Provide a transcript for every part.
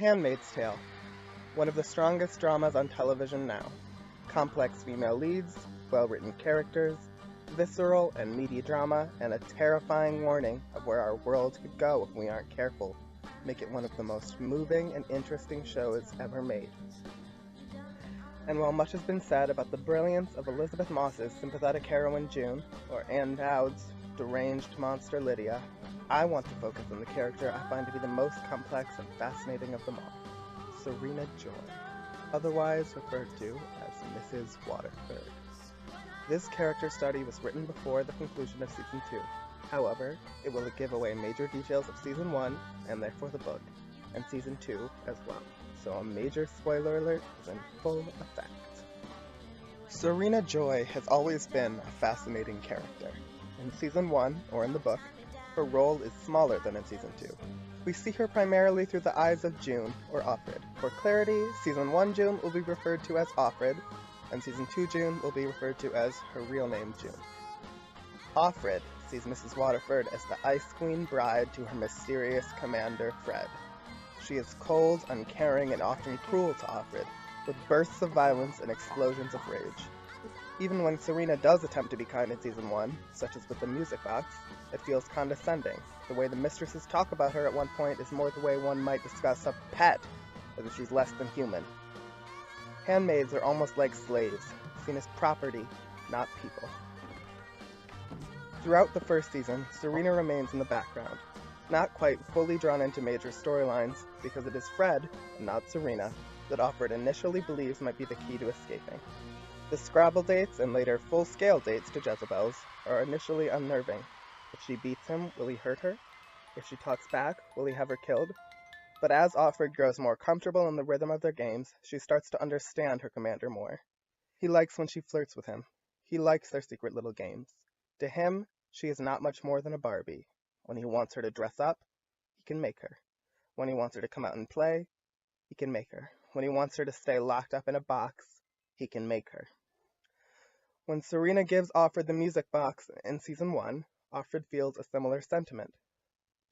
Handmaid's Tale, one of the strongest dramas on television now. Complex female leads, well-written characters, visceral and meaty drama, and a terrifying warning of where our world could go if we aren't careful make it one of the most moving and interesting shows ever made. And while much has been said about the brilliance of Elizabeth Moss's sympathetic heroine June, or Anne Dowd's deranged monster Lydia, I want to focus on the character I find to be the most complex and fascinating of them all, Serena Joy, otherwise referred to as Mrs. Waterford. This character study was written before the conclusion of Season 2. However, it will give away major details of Season 1, and therefore the book, and Season 2 as well, so a major spoiler alert is in full effect. Serena Joy has always been a fascinating character. In Season 1, or in the book, her role is smaller than in Season 2. We see her primarily through the eyes of June, or Offred. For clarity, Season 1 June will be referred to as Offred, and Season 2 June will be referred to as her real name June. Offred sees Mrs. Waterford as the Ice Queen bride to her mysterious commander Fred. She is cold, uncaring, and often cruel to Offred, with bursts of violence and explosions of rage. Even when Serena does attempt to be kind in Season 1, such as with the music box, it feels condescending. The way the mistresses talk about her at one point is more the way one might discuss a pet, as if she's less than human. Handmaids are almost like slaves, seen as property, not people. Throughout the first season, Serena remains in the background, not quite fully drawn into major storylines, because it is Fred, and not Serena, that Offred initially believes might be the key to escaping. The Scrabble dates and later full-scale dates to Jezebel's are initially unnerving. If she beats him, will he hurt her? If she talks back, will he have her killed? But as Offred grows more comfortable in the rhythm of their games, she starts to understand her commander more. He likes when she flirts with him. He likes their secret little games. To him, she is not much more than a Barbie. When he wants her to dress up, he can make her. When he wants her to come out and play, he can make her. When he wants her to stay locked up in a box, he can make her. When Serena gives Offred the music box in Season 1, Offred feels a similar sentiment.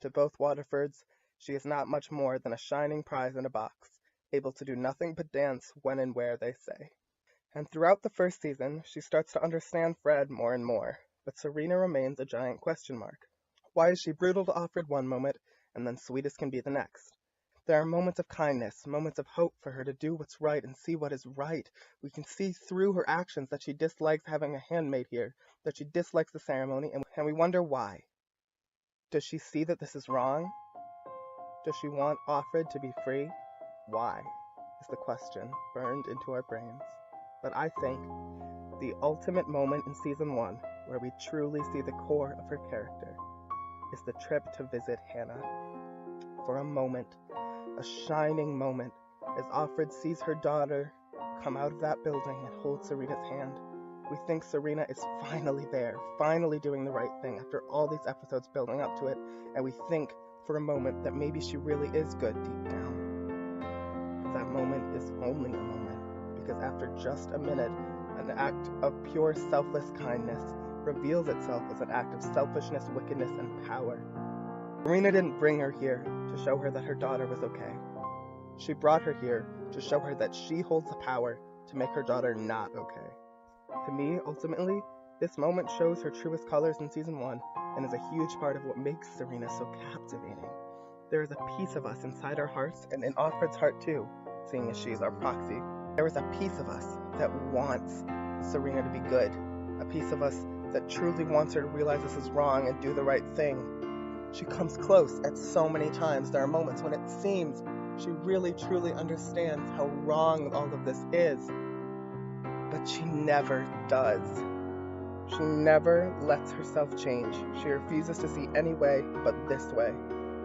To both Waterfords, she is not much more than a shining prize in a box, able to do nothing but dance when and where they say. And throughout the first season, she starts to understand Fred more and more, but Serena remains a giant question mark. Why is she brutal to Offred one moment, and then sweet as can be the next? There are moments of kindness, moments of hope for her to do what's right and see what is right. We can see through her actions that she dislikes having a handmaid here, that she dislikes the ceremony, and we wonder why. Does she see that this is wrong? Does she want Offred to be free? Why? Is the question burned into our brains. But I think the ultimate moment in Season 1, where we truly see the core of her character, is the trip to visit Hannah. For a moment, a shining moment, as Offred sees her daughter come out of that building and hold Serena's hand, we think Serena is finally there, finally doing the right thing after all these episodes building up to it, and we think for a moment that maybe she really is good deep down. But that moment is only a moment, because after just a minute, an act of pure selfless kindness reveals itself as an act of selfishness, wickedness, and power. Serena didn't bring her here to show her that her daughter was okay. She brought her here to show her that she holds the power to make her daughter not okay. To me, ultimately, this moment shows her truest colors in Season 1 and is a huge part of what makes Serena so captivating. There is a piece of us inside our hearts and in Offred's heart too, seeing as she is our proxy. There is a piece of us that wants Serena to be good, a piece of us that truly wants her to realize this is wrong and do the right thing. She comes close at so many times. There are moments when it seems she really truly understands how wrong all of this is. But she never does. She never lets herself change. She refuses to see any way but this way.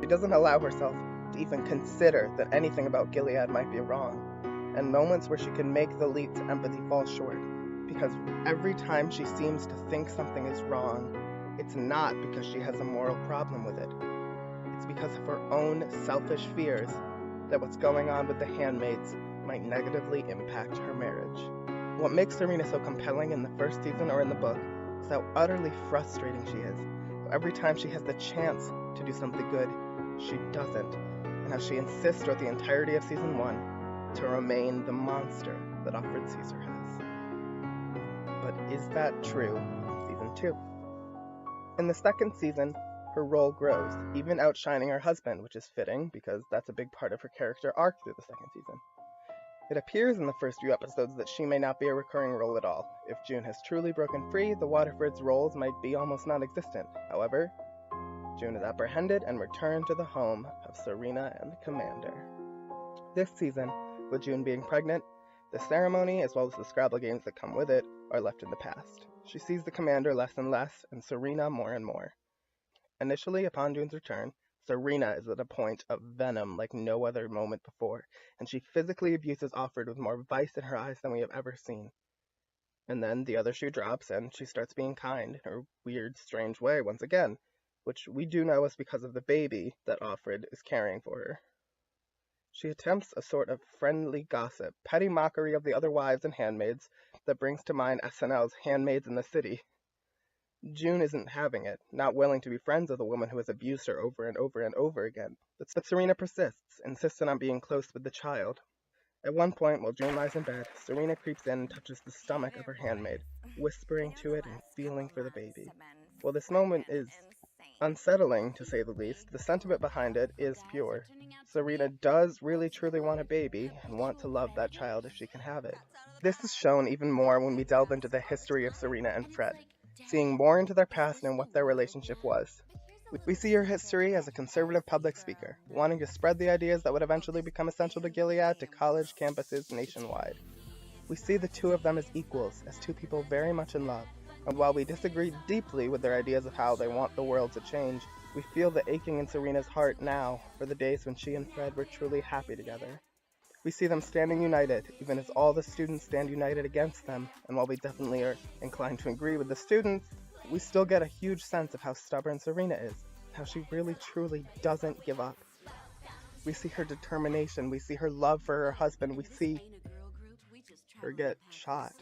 She doesn't allow herself to even consider that anything about Gilead might be wrong. And moments where she can make the leap to empathy fall short. Because every time she seems to think something is wrong, it's not because she has a moral problem with it. It's because of her own selfish fears that what's going on with the handmaids might negatively impact her marriage. What makes Serena so compelling in the first season or in the book is how utterly frustrating she is. Every time she has the chance to do something good, she doesn't. and how she insists throughout the entirety of Season 1 to remain the monster that Alfred Caesar has. But is that true in Season 2? In the second season, her role grows, even outshining her husband, which is fitting because that's a big part of her character arc through the second season. It appears in the first few episodes that she may not be a recurring role at all. If June has truly broken free, the Waterfords' roles might be almost non-existent. However, June is apprehended and returned to the home of Serena and the Commander. This season, with June being pregnant, the ceremony, as well as the Scrabble games that come with it, are left in the past. She sees the Commander less and less, and Serena more and more. Initially, upon June's return, Serena is at a point of venom like no other moment before, and she physically abuses Alfred with more vice in her eyes than we have ever seen. And then the other shoe drops, and she starts being kind in her weird, strange way once again, which we do know is because of the baby that Alfred is carrying for her. She attempts a sort of friendly gossip, petty mockery of the other wives and handmaids that brings to mind SNL's Handmaids in the City. June isn't having it, not willing to be friends with a woman who has abused her over and over and over again. But Serena persists, insisting on being close with the child. At one point, while June lies in bed, Serena creeps in and touches the stomach of her handmaid, whispering to it and feeling for the baby. While this moment is unsettling, to say the least, the sentiment behind it is pure. Serena does really truly want a baby and want to love that child if she can have it. This is shown even more when we delve into the history of Serena and Fred, seeing more into their past and what their relationship was. We see her history as a conservative public speaker, wanting to spread the ideas that would eventually become essential to Gilead to college campuses nationwide. We see the two of them as equals, as two people very much in love, and while we disagree deeply with their ideas of how they want the world to change, we feel the aching in Serena's heart now for the days when she and Fred were truly happy together. We see them standing united, even as all the students stand united against them, and while we definitely are inclined to agree with the students, we still get a huge sense of how stubborn Serena is, how she really truly doesn't give up. We see her determination, we see her love for her husband, we see her get shot.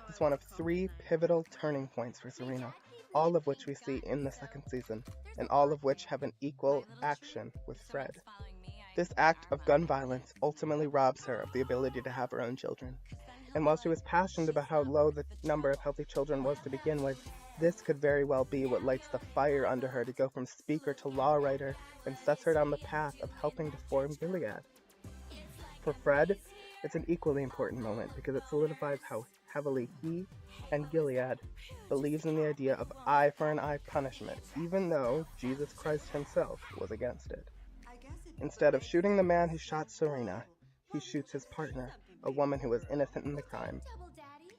It's one of 3 pivotal turning points for Serena, all of which we see in the second season, and all of which have an equal action with Fred. This act of gun violence ultimately robs her of the ability to have her own children. And while she was passionate about how low the number of healthy children was to begin with, this could very well be what lights the fire under her to go from speaker to law writer and sets her down the path of helping to form Gilead. For Fred, it's an equally important moment because it solidifies how heavily he and Gilead believes in the idea of eye for an eye punishment, even though Jesus Christ himself was against it. Instead of shooting the man who shot Serena, he shoots his partner, a woman who was innocent in the crime.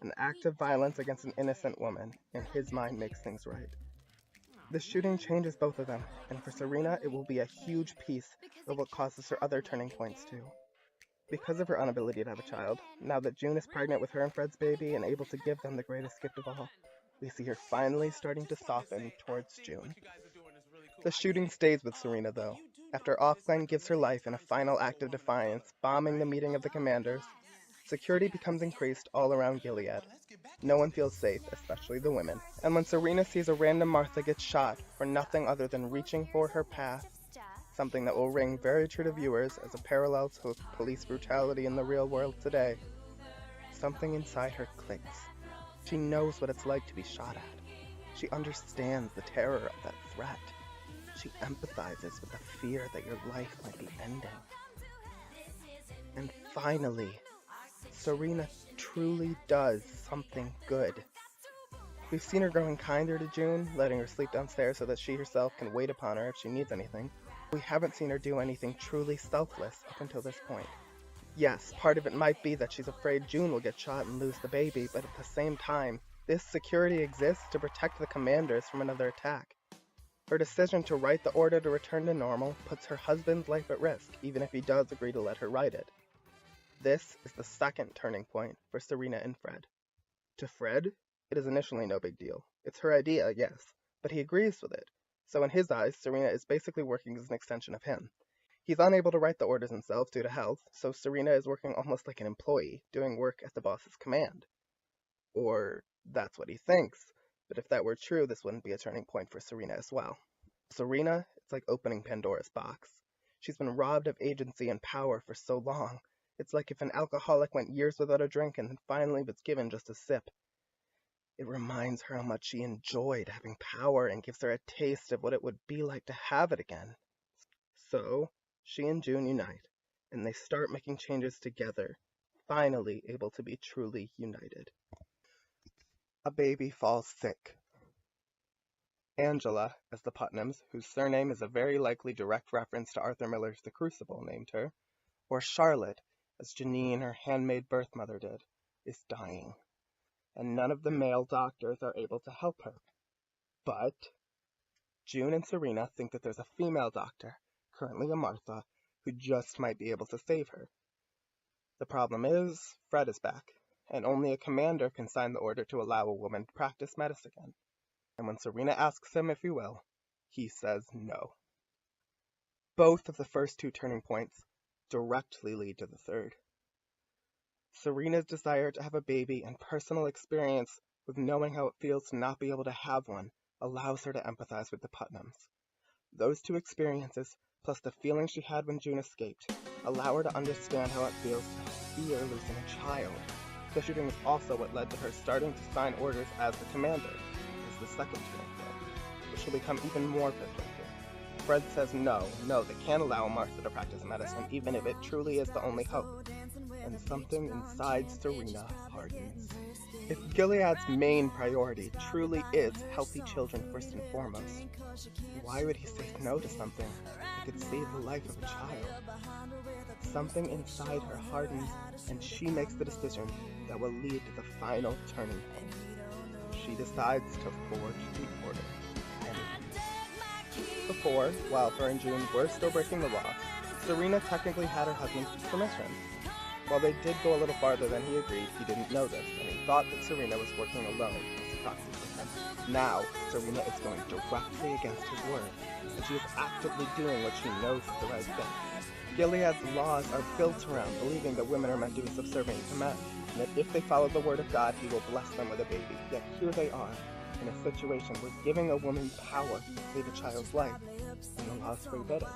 An act of violence against an innocent woman, in his mind, makes things right. The shooting changes both of them, and for Serena, it will be a huge piece of what causes her other turning points too. Because of her inability to have a child, now that June is pregnant with her and Fred's baby and able to give them the greatest gift of all, we see her finally starting to soften towards June. The shooting stays with Serena, though. After Offline gives her life in a final act of defiance, bombing the meeting of the commanders, security becomes increased all around Gilead. No one feels safe, especially the women. And when Serena sees a random Martha get shot for nothing other than reaching for her path, something that will ring very true to viewers as a parallel to police brutality in the real world today, something inside her clicks. She knows what it's like to be shot at. She understands the terror of that threat. She empathizes with the fear that your life might be ending. And finally, Serena truly does something good. We've seen her growing kinder to June, letting her sleep downstairs so that she herself can wait upon her if she needs anything. We haven't seen her do anything truly selfless up until this point. Yes, part of it might be that she's afraid June will get shot and lose the baby, but at the same time, this security exists to protect the commanders from another attack. Her decision to write the order to return to normal puts her husband's life at risk, even if he does agree to let her write it. This is the second turning point for Serena and Fred. To Fred, it is initially no big deal. It's her idea, yes, but he agrees with it. So in his eyes, Serena is basically working as an extension of him. He's unable to write the orders himself due to health, so Serena is working almost like an employee, doing work at the boss's command. Or that's what he thinks. But if that were true, this wouldn't be a turning point for Serena as well. Serena, it's like opening Pandora's box. She's been robbed of agency and power for so long. It's like if an alcoholic went years without a drink and then finally was given just a sip. It reminds her how much she enjoyed having power and gives her a taste of what it would be like to have it again. So, she and June unite, and they start making changes together, finally able to be truly united. A baby falls sick. Angela, as the Putnams, whose surname is a very likely direct reference to Arthur Miller's The Crucible, named her, or Charlotte, as Janine, her handmaid birth mother, did, is dying, and none of the male doctors are able to help her. But June and Serena think that there's a female doctor, currently a Martha, who just might be able to save her. The problem is, Fred is back, and only a commander can sign the order to allow a woman to practice medicine again. And when Serena asks him if he will, he says no. Both of the first two turning points directly lead to the third. Serena's desire to have a baby and personal experience with knowing how it feels to not be able to have one allows her to empathize with the Putnams. Those two experiences, plus the feeling she had when June escaped, allow her to understand how it feels to fear losing a child. The shooting is also what led to her starting to sign orders as the commander, as the second turning point, which will become even more pivotal. Fred says no, they can't allow Martha to practice medicine, even if it truly is the only hope. And something inside Serena hardens. If Gilead's main priority truly is healthy children first and foremost, why would he say no to something that could save the life of a child? Something inside her hardens, and she makes the decision that will lead to the final turning point. She decides to forge the order. Before, while her and June were still breaking the law, Serena technically had her husband's permission. While they did go a little farther than he agreed, he didn't know this, and he thought that Serena was working alone as a proxy for him. Now, Serena is going directly against his word, and she is actively doing what she knows is the right thing. Gilead's laws are built around believing that women are meant to be subservient to men, and that if they follow the word of God, he will bless them with a baby. Yet here they are, in a situation where giving a woman power to save a child's life, and the laws forbid it.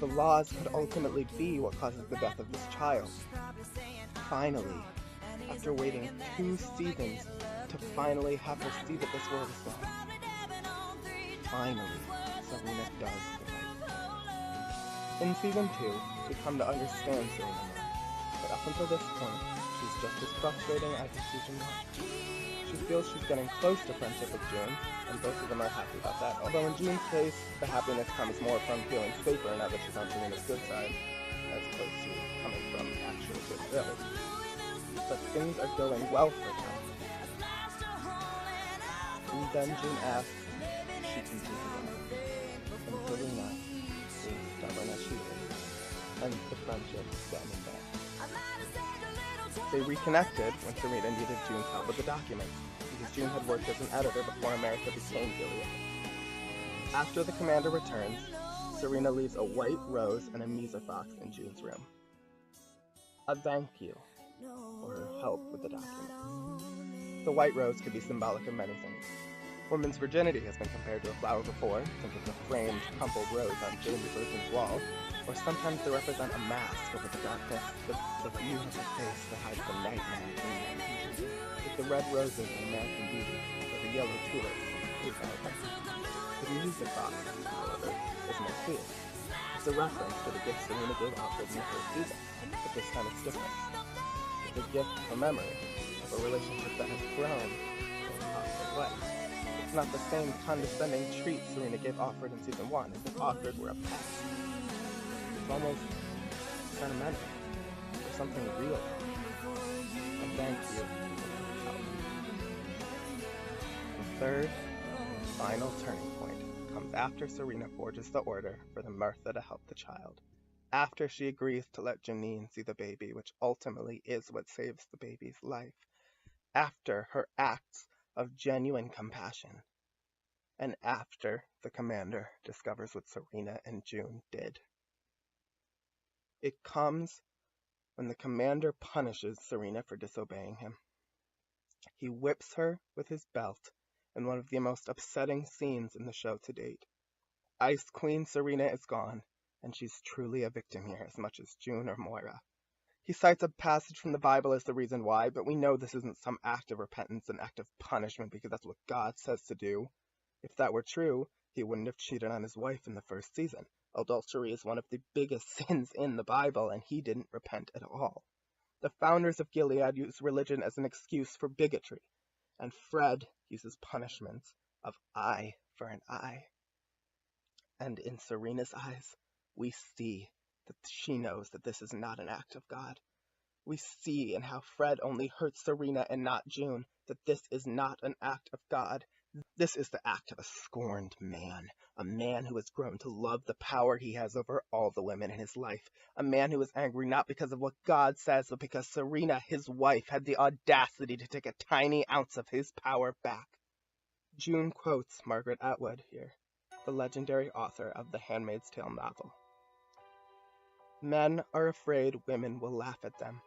The laws could ultimately be what causes the death of this child. Finally, after waiting 2 seasons to finally have her see that this world is gone, finally, Serena does the right thing. In season 2, we come to understand Serena more, but up until this point, she's just as frustrating as in season 1. She feels she's getting close to friendship with June, and both of them are happy about that. Although in June's case, the happiness comes more from feeling safer now that she's on Serena's good side, as opposed to coming from actual goodwill. But things are going well for them. And then June asks if she can do it again. And Serena, being stubborn as she is, ends the friendship then and there. They reconnected when Serena needed June's help with the documents, because June had worked as an editor before America became Gilead. After the commander returns, Serena leaves a white rose and a music box in June's room. A thank you for her help with the documents. The white rose could be symbolic of many things. Women's virginity has been compared to a flower before, think of the framed, crumpled rose on Jane the Virgin's wall, or sometimes they represent a mask over the darkness, the beautiful face that hides the nightmare in confusion. Like the red roses in American Beauty, or the yellow tulips in Blue Velvet. The music box, however, is more clear. It's a reference to the gift Serena gave Alfred in the first season, but this time it's different. It's a gift of a memory of a relationship that has grown in a positive way. It's not the same condescending treat Serena gave Alfred in season 1, as if Alfred were a pet. It's almost sentimental, or something real. And thank you for help. The third, final turning point comes after Serena forges the order for the Martha to help the child. After she agrees to let Janine see the baby, which ultimately is what saves the baby's life. After her acts of genuine compassion. And after the commander discovers what Serena and June did. It comes when the commander punishes Serena for disobeying him. He whips her with his belt in one of the most upsetting scenes in the show to date. Ice Queen Serena is gone, and she's truly a victim here as much as June or Moira. He cites a passage from the Bible as the reason why, but we know this isn't some act of repentance, an act of punishment, because that's what God says to do. If that were true, he wouldn't have cheated on his wife in the first season. Adultery is one of the biggest sins in the Bible, and he didn't repent at all. The founders of Gilead use religion as an excuse for bigotry, and Fred uses punishments of eye for an eye. And in Serena's eyes, we see that she knows that this is not an act of God. We see in how Fred only hurts Serena and not June that this is not an act of God. This is the act of a scorned man, a man who has grown to love the power he has over all the women in his life, a man who is angry not because of what God says, but because Serena, his wife, had the audacity to take a tiny ounce of his power back. June quotes Margaret Atwood here, the legendary author of the Handmaid's Tale novel. Men are afraid women will laugh at them.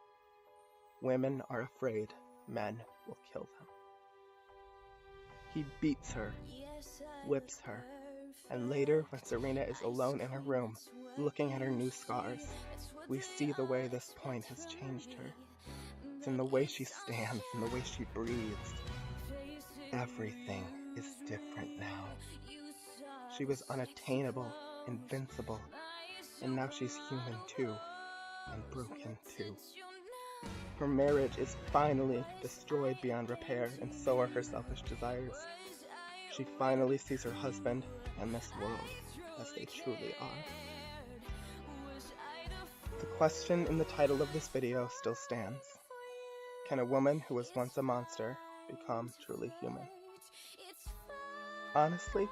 Women are afraid men will kill them. He beats her, whips her, and later, when Serena is alone in her room, looking at her new scars, we see the way this point has changed her. It's in the way she stands, in the way she breathes. Everything is different now. She was unattainable, invincible, and now she's human too, and broken too. Her marriage is finally destroyed beyond repair, and so are her selfish desires. She finally sees her husband and this world as they truly are. The question in the title of this video still stands. Can a woman who was once a monster become truly human? Honestly,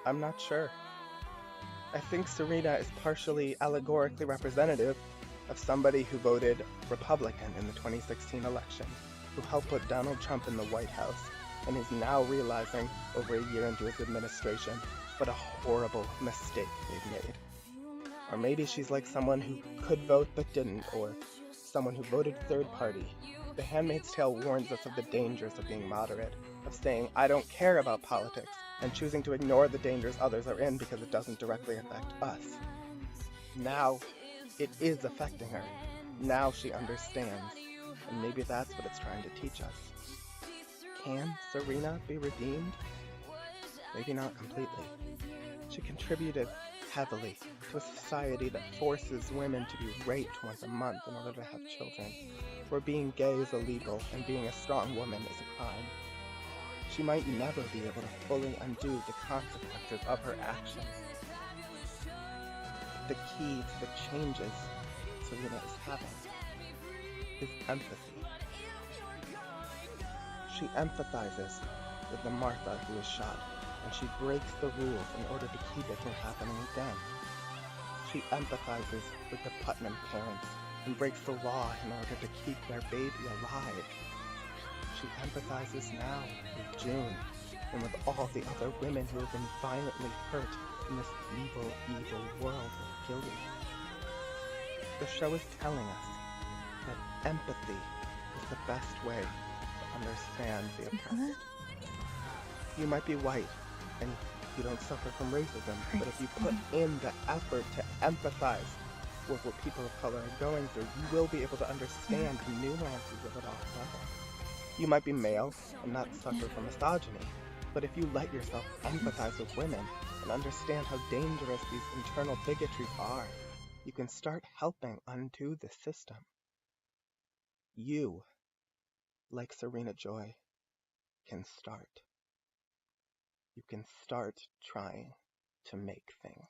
I'm not sure. I think Serena is partially allegorically representative of somebody who voted Republican in the 2016 election, who helped put Donald Trump in the White House, and is now realizing over a year into his administration what a horrible mistake they've made. Or maybe she's like someone who could vote but didn't, or someone who voted third party. The Handmaid's Tale warns us of the dangers of being moderate, of saying, I don't care about politics, and choosing to ignore the dangers others are in because it doesn't directly affect us. Now, it is affecting her. Now she understands, and maybe that's what it's trying to teach us. Can Serena be redeemed? Maybe not completely. She contributed heavily to a society that forces women to be raped once a month in order to have children, where being gay is illegal and being a strong woman is a crime. She might never be able to fully undo the consequences of her actions. The key to the changes Serena is having is empathy. She empathizes with the Martha who was shot, and she breaks the rules in order to keep it from happening again. She empathizes with the Putnam parents and breaks the law in order to keep their baby alive. She empathizes now with June and with all the other women who have been violently hurt in this evil, evil world of Gilead. The show is telling us that empathy is the best way to understand the oppressed. You might be white and you don't suffer from racism, but if you put in the effort to empathize with what people of color are going through, you will be able to understand the nuances of it all. You might be male and not suffer from misogyny, but if you let yourself empathize with women and understand how dangerous these internal bigotries are, you can start helping undo the system. You, like Serena Joy, can start. You can start trying to make things